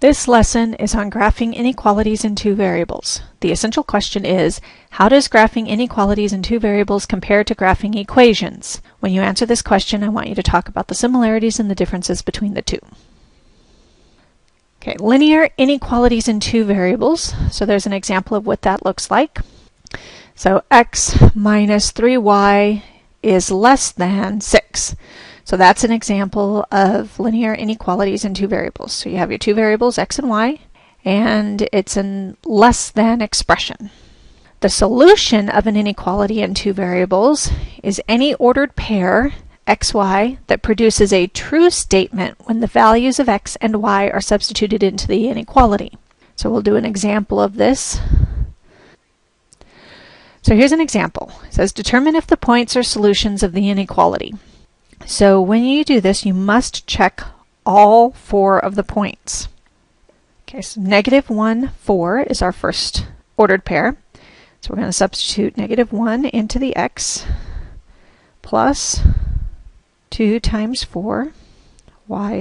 This lesson is on graphing inequalities in two variables. The essential question is, how does graphing inequalities in two variables compare to graphing equations? When you answer this question, I want you to talk about the similarities and the differences between the two. Okay, linear inequalities in two variables. So there's an example of what that looks like. So x minus 3y is less than 6. So that's an example of linear inequalities in two variables. So you have your two variables, x and y, and it's a less than expression. The solution of an inequality in two variables is any ordered pair, xy, that produces a true statement when the values of x and y are substituted into the inequality. So we'll do an example of this. So here's an example. It says, determine if the points are solutions of the inequality. So when you do this, you must check all four of the points. Okay, so -1, 4 is our first ordered pair. So we're going to substitute -1 into the x plus 2 times 4. Y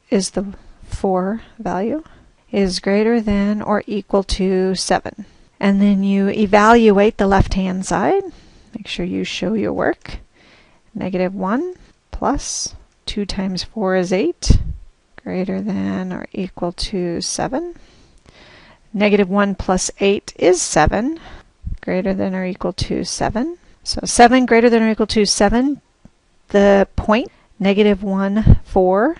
is the 4 value, is greater than or equal to 7. And then you evaluate the left-hand side. Make sure you show your work. -1 plus 2 times 4 is 8, greater than or equal to 7. -1 plus 8 is 7, greater than or equal to 7. So 7 greater than or equal to 7, the point -1, 4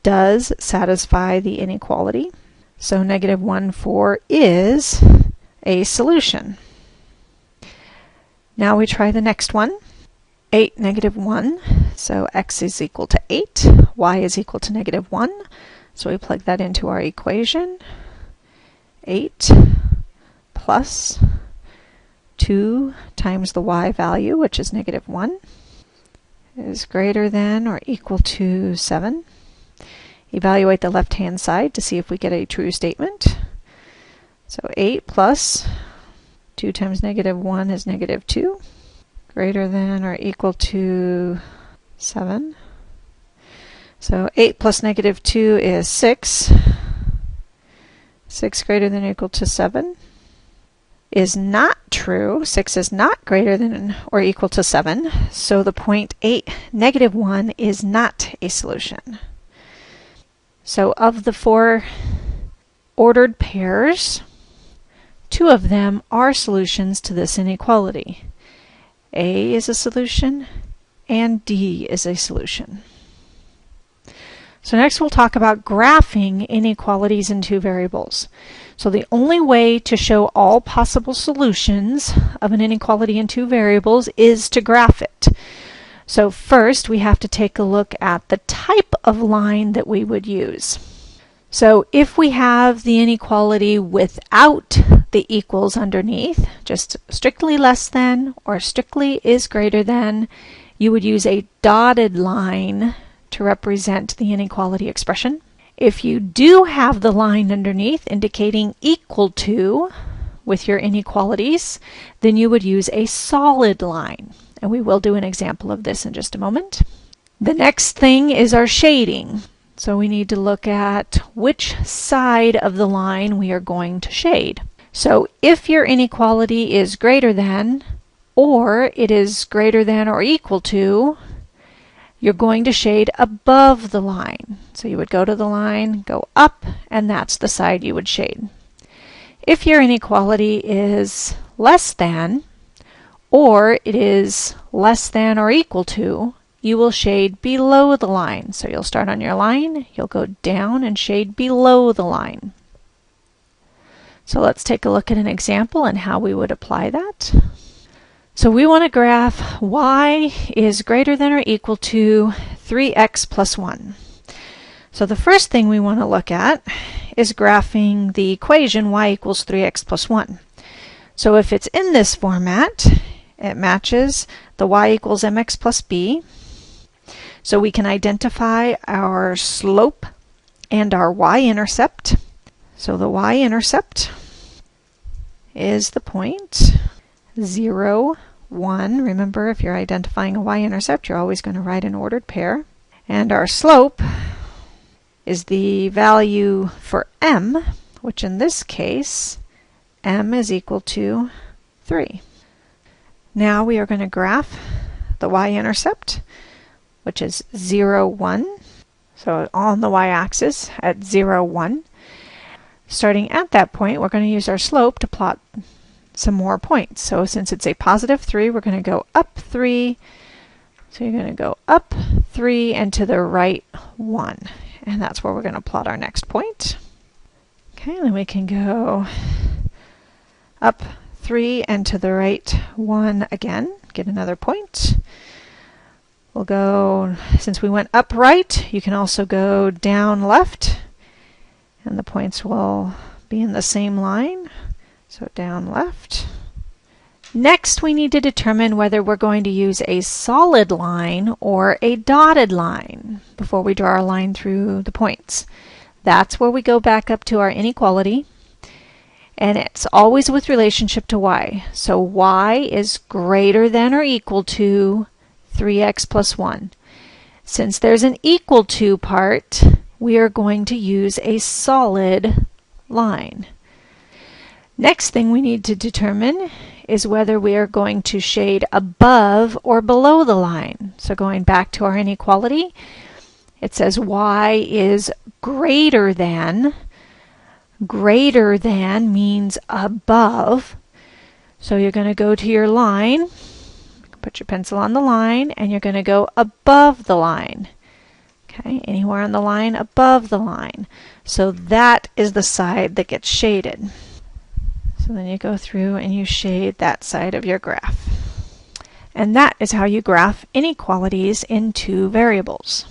does satisfy the inequality. So -1, 4 is a solution. Now we try the next one. 8, -1, so x is equal to 8, y is equal to -1, so we plug that into our equation. 8 plus 2 times the y value, which is -1, is greater than or equal to 7. Evaluate the left-hand side to see if we get a true statement. So 8 plus 2 times -1 is -2. Greater than or equal to 7. So 8 plus -2 is 6. 6 greater than or equal to 7 is not true. 6 is not greater than or equal to 7. So the point 8, -1 is not a solution. So of the four ordered pairs, 2 of them are solutions to this inequality. A is a solution, and D is a solution. So next we'll talk about graphing inequalities in two variables. So the only way to show all possible solutions of an inequality in two variables is to graph it. So first we have to take a look at the type of line that we would use. So if we have the inequality without the equals underneath, just strictly less than or strictly is greater than, you would use a dotted line to represent the inequality expression. If you do have the line underneath indicating equal to with your inequalities, then you would use a solid line. And we will do an example of this in just a moment. The next thing is our shading. So we need to look at which side of the line we are going to shade. So if your inequality is greater than, or it is greater than or equal to, you're going to shade above the line. So you would go to the line, go up, and that's the side you would shade. If your inequality is less than, or it is less than or equal to, you will shade below the line. So you'll start on your line, you'll go down and shade below the line. So let's take a look at an example and how we would apply that. So we want to graph y is greater than or equal to 3x plus 1. So the first thing we want to look at is graphing the equation y equals 3x plus 1. So if it's in this format, it matches the y equals mx plus b. So we can identify our slope and our y-intercept. So the y-intercept is the point 0, 1. Remember, if you're identifying a y-intercept, you're always going to write an ordered pair. And our slope is the value for m, which in this case, m is equal to 3. Now we are going to graph the y-intercept, which is 0, 1. So on the y-axis at 0, 1. Starting at that point, we're going to use our slope to plot some more points. So since it's a positive 3, we're going to go up 3. So you're going to go up 3 and to the right 1. And that's where we're going to plot our next point. Okay, then we can go up 3 and to the right 1 again, get another point. We'll go, since we went up right, you can also go down left, and the points will be in the same line. So down left. Next, we need to determine whether we're going to use a solid line or a dotted line before we draw our line through the points. That's where we go back up to our inequality, and it's always with relationship to y. So y is greater than or equal to 3x plus 1. Since there's an equal to part, we are going to use a solid line. Next thing we need to determine is whether we are going to shade above or below the line. So going back to our inequality, it says y is greater than. Greater than means above. So you're going to go to your line, put your pencil on the line, and you're going to go above the line. Okay, anywhere on the line above the line. So that is the side that gets shaded. So then you go through and you shade that side of your graph. And that is how you graph inequalities in two variables.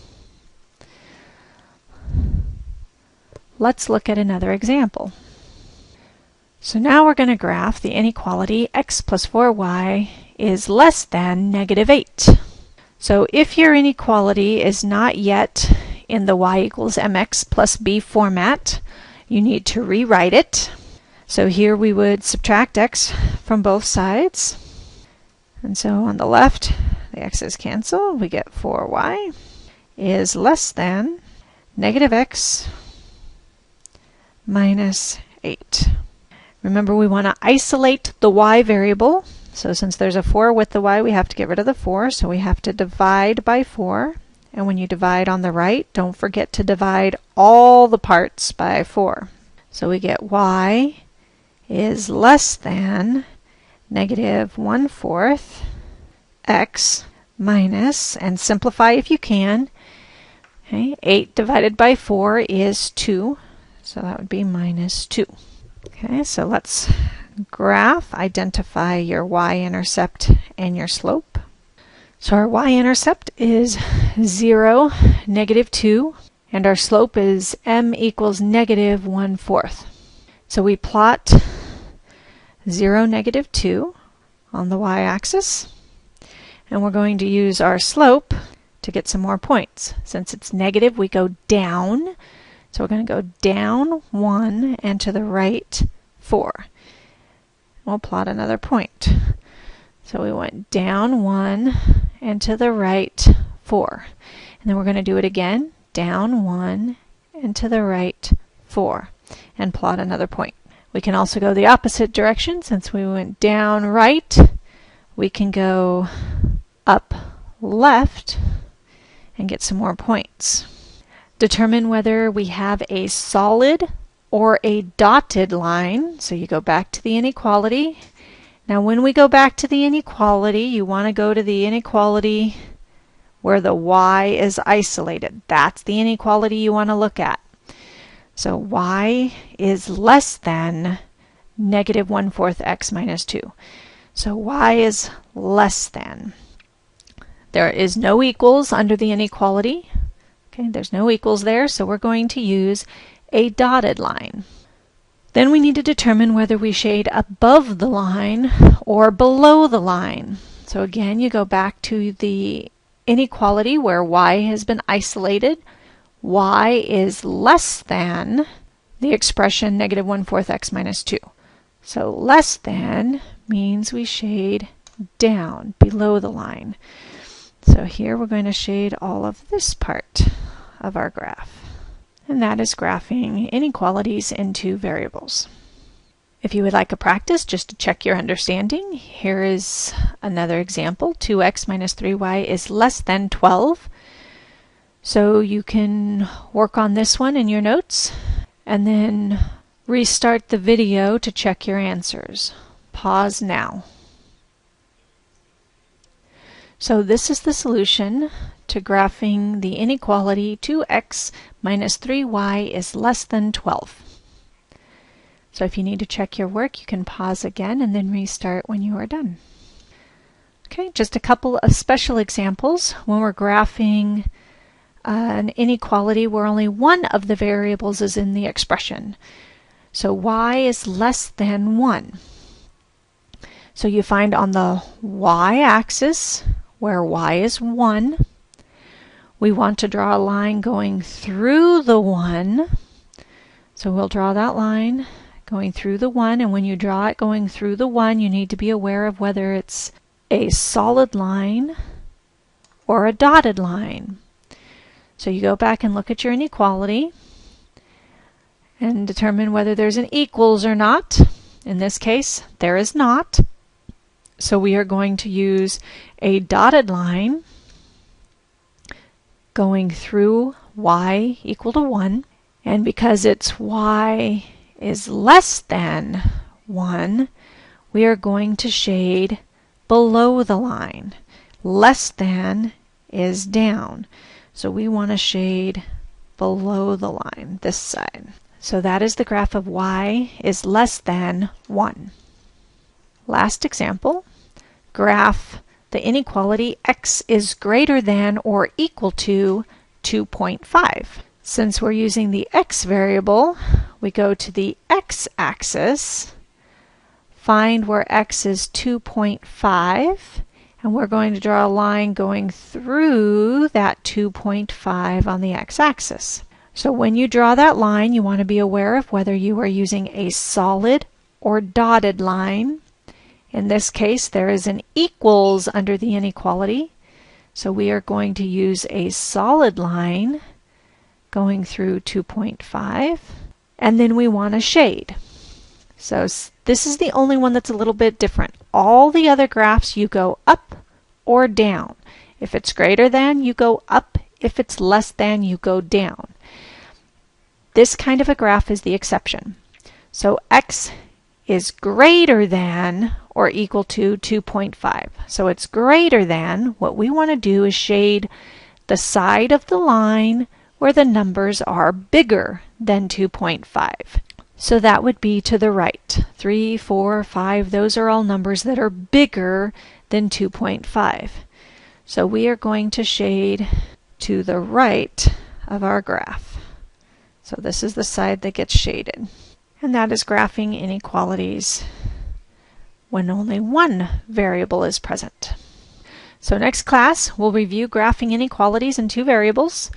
Let's look at another example. So now we're going to graph the inequality x plus 4y is less than negative 8. So if your inequality is not yet in the y equals mx plus b format, you need to rewrite it. So here we would subtract x from both sides. And so on the left, the x's cancel. We get 4y is less than negative x minus 8. Remember, we want to isolate the y variable. So since there's a 4 with the y, we have to get rid of the 4. So we have to divide by 4. And when you divide on the right, don't forget to divide all the parts by 4. So we get y is less than negative 1/4 x minus, and simplify if you can. Okay, 8 divided by 4 is 2. So that would be minus 2. Okay, so let's graph, identify your y-intercept and your slope. So our y-intercept is 0, negative 2, and our slope is m equals negative 1/4. So we plot 0, negative 2 on the y-axis, and we're going to use our slope to get some more points. Since it's negative, we go down. So we're going to go down 1 and to the right 4. We'll plot another point. So we went down 1 and to the right 4. And then we're going to do it again, down 1 and to the right 4, and plot another point. We can also go the opposite direction. Since we went down right, we can go up left and get some more points. Determine whether we have a solid or a dotted line. So you go back to the inequality. Now when we go back to the inequality, you want to go to the inequality where the y is isolated. That's the inequality you want to look at. So y is less than negative 1/4 x minus 2. So y is less than. There is no equals under the inequality. Okay, there's no equals there, so we're going to use a dotted line. Then we need to determine whether we shade above the line or below the line. So again, you go back to the inequality where y has been isolated. Y is less than the expression negative 1/4 x minus 2. So less than means we shade down below the line. So here we're going to shade all of this part of our graph. And that is graphing inequalities in two variables. If you would like a practice just to check your understanding, here is another example. 2x minus 3y is less than 12. So you can work on this one in your notes and then restart the video to check your answers. Pause now. So this is the solution to graphing the inequality 2x minus 3y is less than 12. So if you need to check your work, you can pause again and then restart when you are done. Okay, just a couple of special examples. When we're graphing an inequality where only one of the variables is in the expression. So y is less than 1. So you find on the y-axis, where y is 1, we want to draw a line going through the 1. So we'll draw that line going through the 1, and when you draw it going through the 1, you need to be aware of whether it's a solid line or a dotted line. So you go back and look at your inequality and determine whether there's an equals or not. In this case, there is not. So we are going to use a dotted line going through y equal to 1. And because it's y is less than 1, we are going to shade below the line. Less than is down. So we want to shade below the line, this side. So that is the graph of y is less than 1. Last example, graph the inequality x is greater than or equal to 2.5. Since we're using the x variable, we go to the x-axis, find where x is 2.5, and we're going to draw a line going through that 2.5 on the x-axis. So when you draw that line, you want to be aware of whether you are using a solid or dotted line. In this case, there is an equals under the inequality, so we are going to use a solid line going through 2.5, and then we want to shade. So this is the only one that's a little bit different. All the other graphs you go up or down. If it's greater than, you go up. If it's less than, you go down. This kind of a graph is the exception. So x is greater than or equal to 2.5. So it's greater than. What we want to do is shade the side of the line where the numbers are bigger than 2.5. So that would be to the right. 3, 4, 5, those are all numbers that are bigger than 2.5. So we are going to shade to the right of our graph. So this is the side that gets shaded. And that is graphing inequalities when only one variable is present. So next class, we'll review graphing inequalities in two variables.